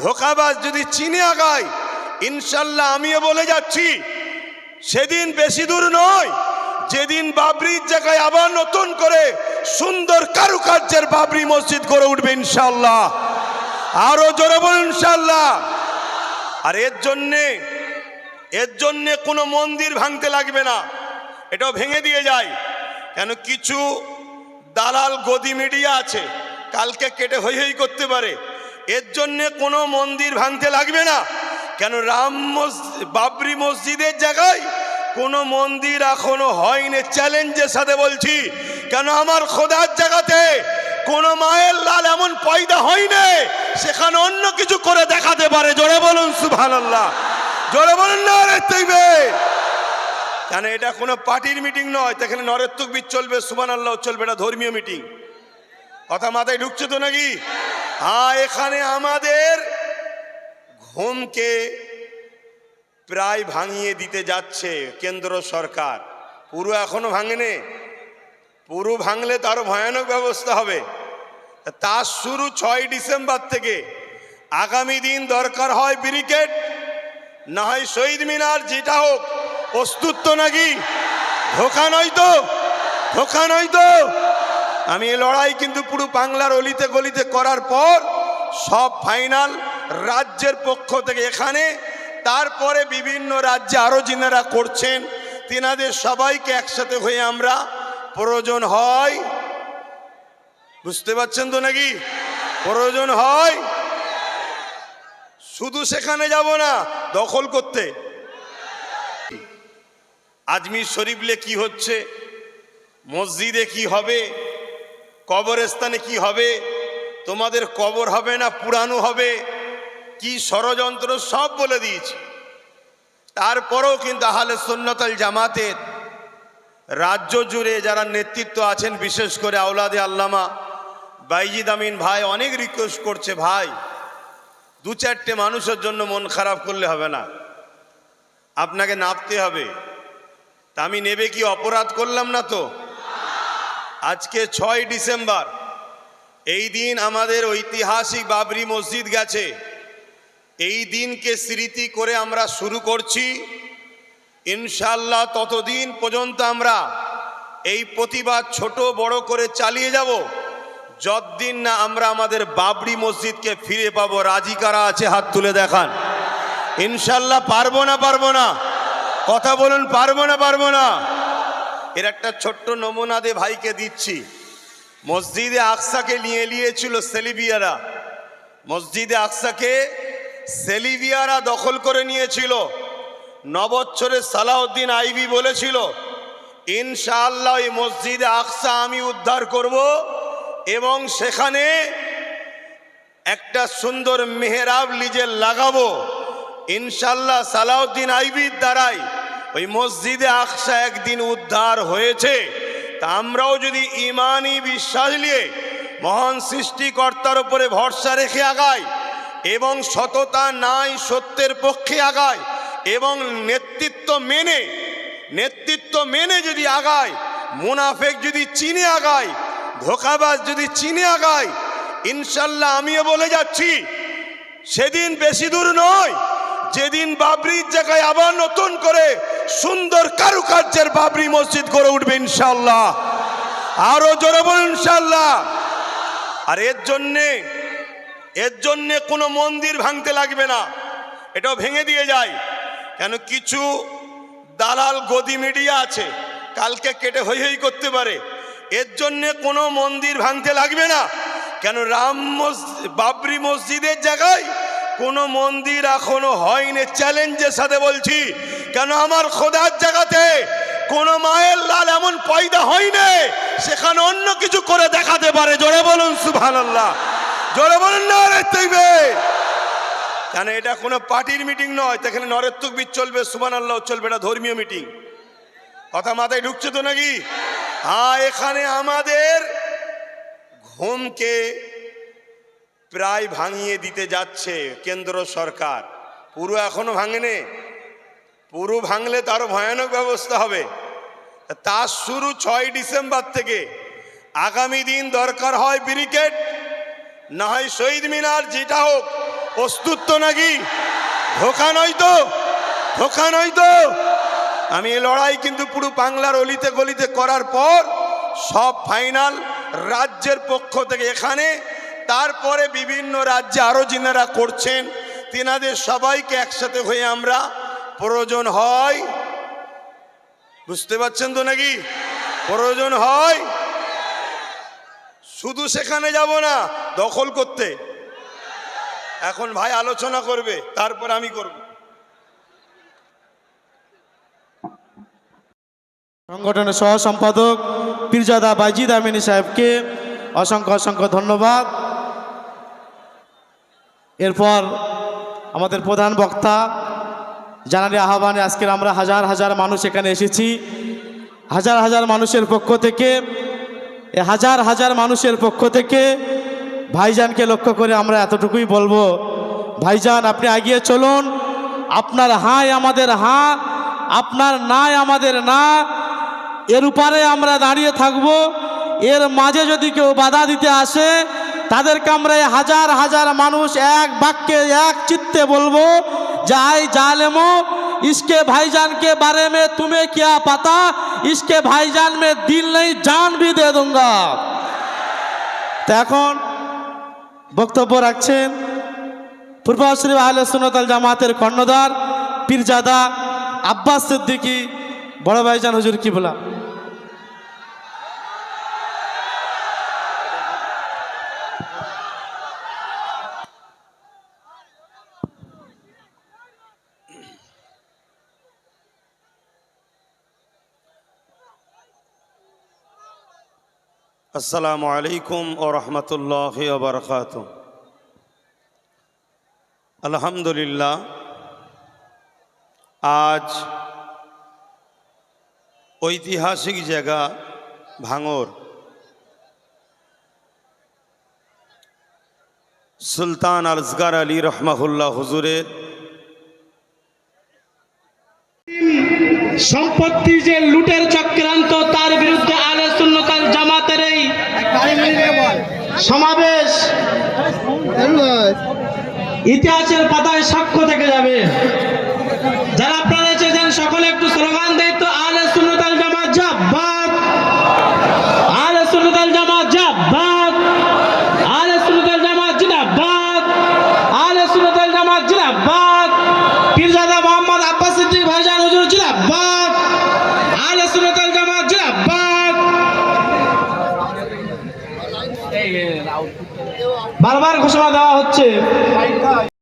ধোঁকাবাজ যদি চীনে আগায়, ইনশাল্লাহ আমিও বলে যাচ্ছি সেদিন বেশি দূর নয় যেদিন বাবরির জায়গায় আবার নতুন করে সুন্দর কারুকার্যের বাবরি মসজিদ গড়ে উঠবে ইনশাল্লাহ। আরো জোরে বলুন ইনশাল্লাহ। আর এর জন্যে কোনো মন্দির ভাঙতে লাগবে না, এটাও ভেঙে দিয়ে যায়। কেন কিছু দালাল গদি মিডিয়া আছে, কালকে কেটে হই হই করতে পারে। এর জন্যে কোনো মন্দির ভাঙতে লাগবে না। কেন বাবরি মসজিদের জায়গায় কোনো মন্দির এখনো হয়নি, চ্যালেঞ্জের সাথে বলছি। কেন আমার খোদার জায়গাতে কোনো মায়ের লাল এমন পয়দা হয়নি সেখানে অন্য কিছু করে দেখাতে পারে। জোরে বলুন সুবহানাল্লাহ, জোরে বলুন নারে তাকবীর। কেন এটা কোনো পার্টির মিটিং নয়, এখানে নরের তাকবীর চলবে, সুবহানাল্লাহ চলবে, এটা ধর্মীয় মিটিং। কথা মাথায় ঢুকছে তো নাকি? হ্যাঁ, এখানে আমাদের ঘুমকে প্রায় ভাঙিয়ে দিতে যাচ্ছে কেন্দ্র সরকার। পুরো এখনো ভাঙেনি, পুরো ভাঙলে তার ভয়ানক ব্যবস্থা হবে। তার শুরু 6 ডিসেম্বর থেকে। আগামী দিন দরকার হয় ব্যারিকেড, না হয় শহীদ মিনার, যেটা হোক। প্রস্তুত তো নাকি? ধোঁকা নয় তো, ধোঁকা নয় তো। আমি এই লড়াই কিন্তু পুরো বাংলার অলিতে গলিতে করার পর সব ফাইনাল রাজ্যের পক্ষ থেকে এখানে, তারপরে বিভিন্ন রাজ্যে আরো যিনারা করছেন তিনাদের সবাইকে একসাথে হয়ে আমরা প্রয়োজন হয়, বুঝতে পারছেন তো নাকি? প্রয়োজন হয় শুধু সেখানে যাব না দখল করতে। আজমির শরীফলে কি হচ্ছে, মসজিদে কি হবে, কবরস্থানে কি হবে, তোমাদের কবর হবে না পুরানো হবে, কি ষড়যন্ত্র সব বলে দিয়েছে। তারপরেও কিন্তু আহলে সুন্নাত ওয়াল জামাতের রাজ্য জুড়ে যারা নেতৃত্ব আছেন, বিশেষ করে আওলাদে আল্লামা বাইজিদ আমিন ভাই অনেক রিকোয়েস্ট করছে, ভাই 2-4টে মানুষের জন্য মন খারাপ করলে হবে না, আপনাকে নাপতে হবে। তা আমি নেবে কি অপরাধ করলাম না তো? আজকে 6 ডিসেম্বর, এই দিন আমাদের ঐতিহাসিক বাবরি মসজিদ গেছে। এই দিনকে স্মৃতি করে আমরা শুরু করছি। ইনশাআল্লাহ ততদিন পর্যন্ত আমরা এই প্রতিবাদ ছোট বড় করে চালিয়ে যাব যতদিন না আমরা আমাদের বাবরি মসজিদকে ফিরে পাবো। রাজি কারা আছে হাত তুলে দেখান। ইনশাআল্লাহ পারবো না? পারবো না? কথা বলুন, পারবো না? পারবো না? এর একটা ছোট্ট নমুনা দে ভাইকে দিচ্ছি। মসজিদে আকসাকে নিয়েছিল সেলিবিয়ারা, মসজিদে আকসাকে সেলিবিয়ারা দখল করে নিয়েছিল। 9 বছরের সালাউদ্দিন আইবি বলেছিল, ইনশাআল্লাহ এই মসজিদে আকসা আমি উদ্ধার করব এবং সেখানে একটা সুন্দর মেহরাব লিজে লাগাবো। ইনশাআল্লাহ সালাউদ্দিন আইবির দ্বারাই ওই মসজিদে আকসা একদিন উদ্ধার হয়েছে। তা আমরাও যদি ইমানি বিশ্বাস নিয়ে মহান সৃষ্টিকর্তার উপরে ভরসা রেখে আগাই এবং সততা নাই সত্যের পক্ষে আগায় এবং নেতৃত্ব মেনে যদি আগায়, মুনাফেক যদি চীনে আগায়, ধোঁকাবাজ যদি চীনে আগায়, ইনশাল্লাহ আমিও বলে যাচ্ছি সেদিন বেশি দূর নয় যেদিন বাবরির জায়গায় আবার নতুন করে সুন্দর কারুকার্যের বাবরি মসজিদ গড়ে উঠবে ইনশাল্লাহ। আরো জোরে বলুন ইনশাল্লাহ। আর এর জন্যে কোনো মন্দির ভাঙতে লাগবে না, এটাও ভেঙে দিয়ে যায়। কেন কিছু দালাল গদি মিডিয়া আছে, কালকে কেটে হই হই করতে পারে। এর জন্যে কোনো মন্দির ভাঙতে লাগবে না। কেন বাবরি মসজিদের জায়গায় কোনো মন্দির এখনো হয়নি, চ্যালেঞ্জের সাথে বলছি। কেন আমার খোদার জায়গাতে কোনো মায়ের লাল এমন পয়দা হয়নি সেখানে অন্য কিছু করে দেখাতে পারে। জোরে বলুন সুবহানাল্লাহ, জোরে বলুন নারে তাকবীর। কেন এটা কোনো পার্টির মিটিং নয়, এখানে নরের তাকবীর চলবে, সুবহানাল্লাহ চলবে, এটা ধর্মীয় মিটিং। কথা মাথায় ঢুকছে তো নাকি? হ্যাঁ, এখানে আমাদের ঘুমকে প্রায় ভাঙিয়ে দিতে যাচ্ছে কেন্দ্র সরকার। পুরো এখনো ভাঙেনি, পুরো ভাঙলে তার ভয়ানক ব্যবস্থা হবে। তার শুরু 6 ডিসেম্বর থেকে। আগামী দিন দরকার হয় ব্যারিকেড, না হয় শহীদ মিনার, যেটা হোক। প্রস্তুত তো নাকি? ধোকা নয় তো? ধোকা নয় তো? আমি এই লড়াই কিন্তু পুরো বাংলার অলিতে গলিতে করার পর সব ফাইনাল রাজ্যের পক্ষ থেকে এখানে, তারপরে বিভিন্ন রাজ্যে আরও যিনারা করছেন তিনাদের সবাইকে একসাথে হয়ে আমরা প্রয়োজন হয়, বুঝতে পারছেন তো নাকি? প্রয়োজন হয় শুধু সেখানে যাব না দখল করতে। এখন ভাই আলোচনা করবে, তারপর আমি করব। সংগঠনের সহ সম্পাদক পীরজাদা বাইজিদ আমিনী সাহেবকে অসংখ্য অসংখ্য ধন্যবাদ। এরপর আমাদের প্রধান বক্তা জানালে আহ্বানে আজকের আমরা হাজার হাজার মানুষ এখানে এসেছি। হাজার হাজার মানুষের পক্ষ থেকে, হাজার হাজার মানুষের পক্ষ থেকে ভাইজানকে লক্ষ্য করে আমরা এতটুকুই বলবো, ভাইজান আপনি এগিয়ে চলুন। আপনার হাই আমাদের হাঁ, আপনার নাই আমাদের না, এর উপরে আমরা দাঁড়িয়ে থাকব। এর মাঝে যদি কেউ বাধা দিতে আসে তাদেরকে আমরা হাজার হাজার মানুষ এক বাক্যে এক চিত্তে বলবো যে আই জালেমো, इसके भाईजान के बारे में तुम्हें क्या पता, इसके भाईजान में दिल नहीं जान भी दे दूंगा। तो এখন বক্তব্য রাখছেন ফুরফুরা শরীফ আহলে সুন্নাত ওয়াল জামাতের কর্ণধার পীরজাদা আব্বাস সিদ্দিকী বড় ভাইজান হুজুর কিবলা। আসসালামু আলাইকুম ওয়া রাহমাতুল্লাহি ওয়া বারাকাতুহু। আলহামদুলিল্লাহ, আজ ঐতিহাসিক জায়গা ভাঙর সুলতান আসগর আলী রহমাহুল্লাহ হুজুরের সম্পত্তি যে লুটের চক্রান্ত, তার বিরুদ্ধে আহলে সুন্নাত ওয়াল জামাতের এই সমাবেশ ইতিহাসের পাতায় সাক্ষ্য থেকে যাবে। যারা আপনারা এসেছেন সকলে একটু স্লোগান দেয় তো, আহলে সুন্নাত ওয়াল জামাত জিন্দাবাদ, আহলে সুন্নাত ওয়াল জামাত জিন্দাবাদ, আহলে সুন্নাত ওয়াল জামাত জিন্দাবাদ, আহলে সুন্নাত ওয়াল জামাত জিন্দাবাদ, পীরজাদা মোহাম্মদ আব্বাস সিদ্দিক ভাইজান হুজুর জিন্দাবাদ, আহলে সুন্নাত ওয়াল জামাত জিন্দাবাদ। বারবার ঘোষণা দেওয়া হচ্ছে।